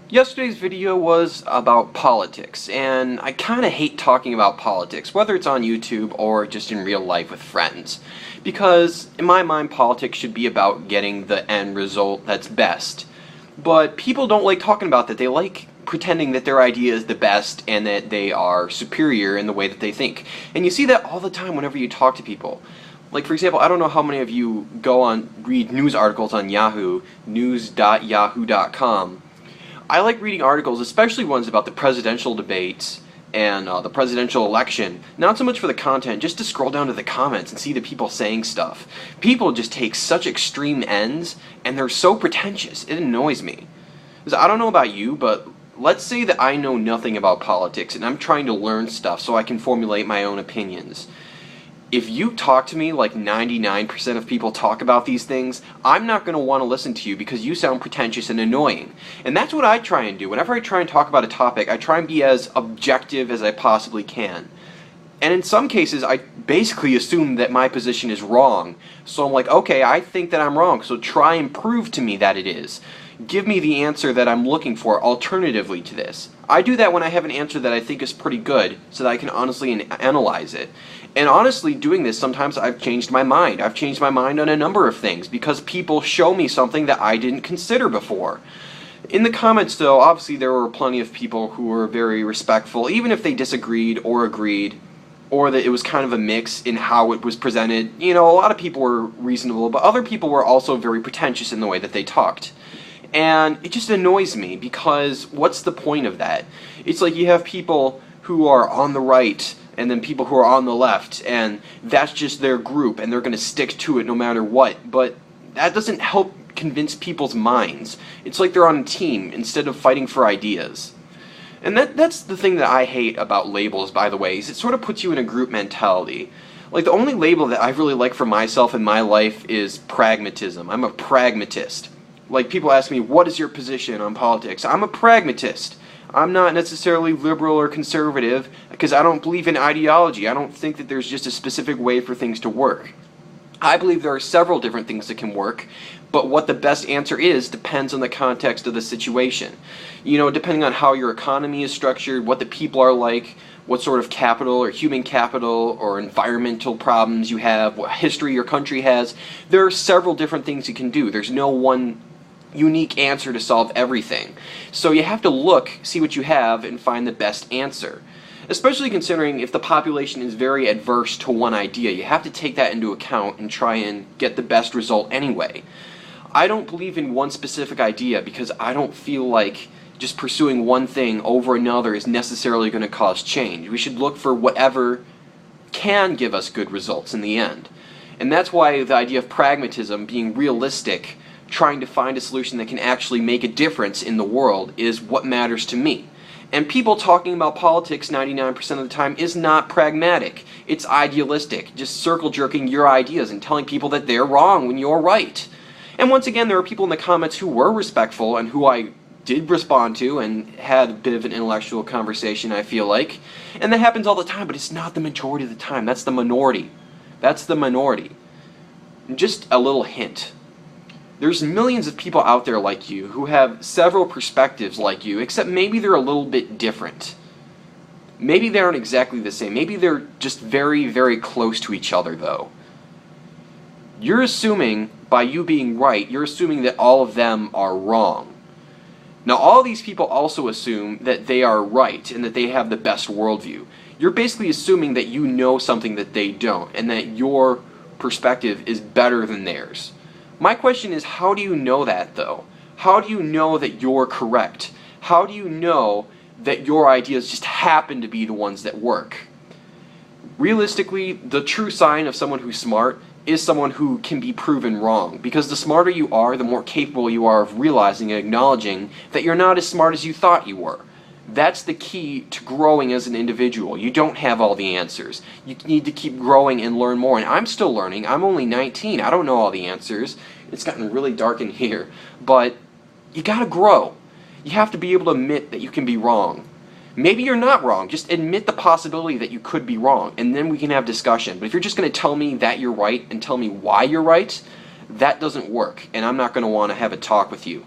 Yesterday's video was about politics, and I kind of hate talking about politics, whether it's on YouTube or just in real life with friends. Because, in my mind, politics should be about getting the end result that's best. But people don't like talking about that. They like pretending that their idea is the best and that they are superior in the way that they think. And you see that all the time whenever you talk to people. Like, for example, I don't know how many of you read news articles on Yahoo, news.yahoo.com. I like reading articles, especially ones about the presidential debates and the presidential election, not so much for the content, just to scroll down to the comments and see the people saying stuff. People just take such extreme ends, and they're so pretentious, it annoys me. Because I don't know about you, but let's say that I know nothing about politics, and I'm trying to learn stuff so I can formulate my own opinions. If you talk to me like 99% of people talk about these things, I'm not going to want to listen to you because you sound pretentious and annoying. And that's what I try and do. Whenever I try and talk about a topic, I try and be as objective as I possibly can. And in some cases, I basically assume that my position is wrong. So I'm like, okay, I think that I'm wrong, so try and prove to me that it is. Give me the answer that I'm looking for alternatively to this. I do that when I have an answer that I think is pretty good, so that I can honestly analyze it. And honestly, doing this, sometimes I've changed my mind. I've changed my mind on a number of things, because people show me something that I didn't consider before. In the comments, though, obviously there were plenty of people who were very respectful, even if they disagreed or agreed, or that it was kind of a mix in how it was presented. You know, a lot of people were reasonable, but other people were also very pretentious in the way that they talked. And it just annoys me, because what's the point of that? It's like you have people who are on the right and then people who are on the left, and that's just their group and they're going to stick to it no matter what. But that doesn't help convince people's minds. It's like they're on a team instead of fighting for ideas. And that's the thing that I hate about labels, by the way, is it sort of puts you in a group mentality. Like, the only label that I really like for myself in my life is pragmatism. I'm a pragmatist. Like, people ask me, what is your position on politics? I'm a pragmatist. I'm not necessarily liberal or conservative, because I don't believe in ideology. I don't think that there's just a specific way for things to work. I believe there are several different things that can work, but what the best answer is depends on the context of the situation. You know, depending on how your economy is structured, what the people are like, what sort of capital or human capital or environmental problems you have, what history your country has, there are several different things you can do. There's no one unique answer to solve everything. So you have to look, see what you have, and find the best answer. Especially considering if the population is very adverse to one idea, you have to take that into account and try and get the best result anyway. I don't believe in one specific idea because I don't feel like just pursuing one thing over another is necessarily going to cause change. We should look for whatever can give us good results in the end. And that's why the idea of pragmatism, being realistic, trying to find a solution that can actually make a difference in the world, is what matters to me. And people talking about politics 99% of the time is not pragmatic. It's idealistic, just circle jerking your ideas and telling people that they're wrong when you're right. And once again, there are people in the comments who were respectful and who I did respond to and had a bit of an intellectual conversation, I feel like. And that happens all the time, but it's not the majority of the time. That's the minority. That's the minority. And just a little hint. There's millions of people out there like you who have several perspectives like you, except maybe they're a little bit different. Maybe they aren't exactly the same. Maybe they're just very, very close to each other, though. You're assuming, by you being right, you're assuming that all of them are wrong. Now, all these people also assume that they are right and that they have the best worldview. You're basically assuming that you know something that they don't, and that your perspective is better than theirs. My question is, how do you know that, though? How do you know that you're correct? How do you know that your ideas just happen to be the ones that work? Realistically, the true sign of someone who's smart is someone who can be proven wrong, because the smarter you are, the more capable you are of realizing and acknowledging that you're not as smart as you thought you were. That's the key to growing as an individual. You don't have all the answers. You need to keep growing and learn more. And I'm still learning. I'm only 19. I don't know all the answers. It's gotten really dark in here. But you gotta grow. You have to be able to admit that you can be wrong. Maybe you're not wrong. Just admit the possibility that you could be wrong, and then we can have discussion. But if you're just going to tell me that you're right and tell me why you're right, that doesn't work, and I'm not going to want to have a talk with you.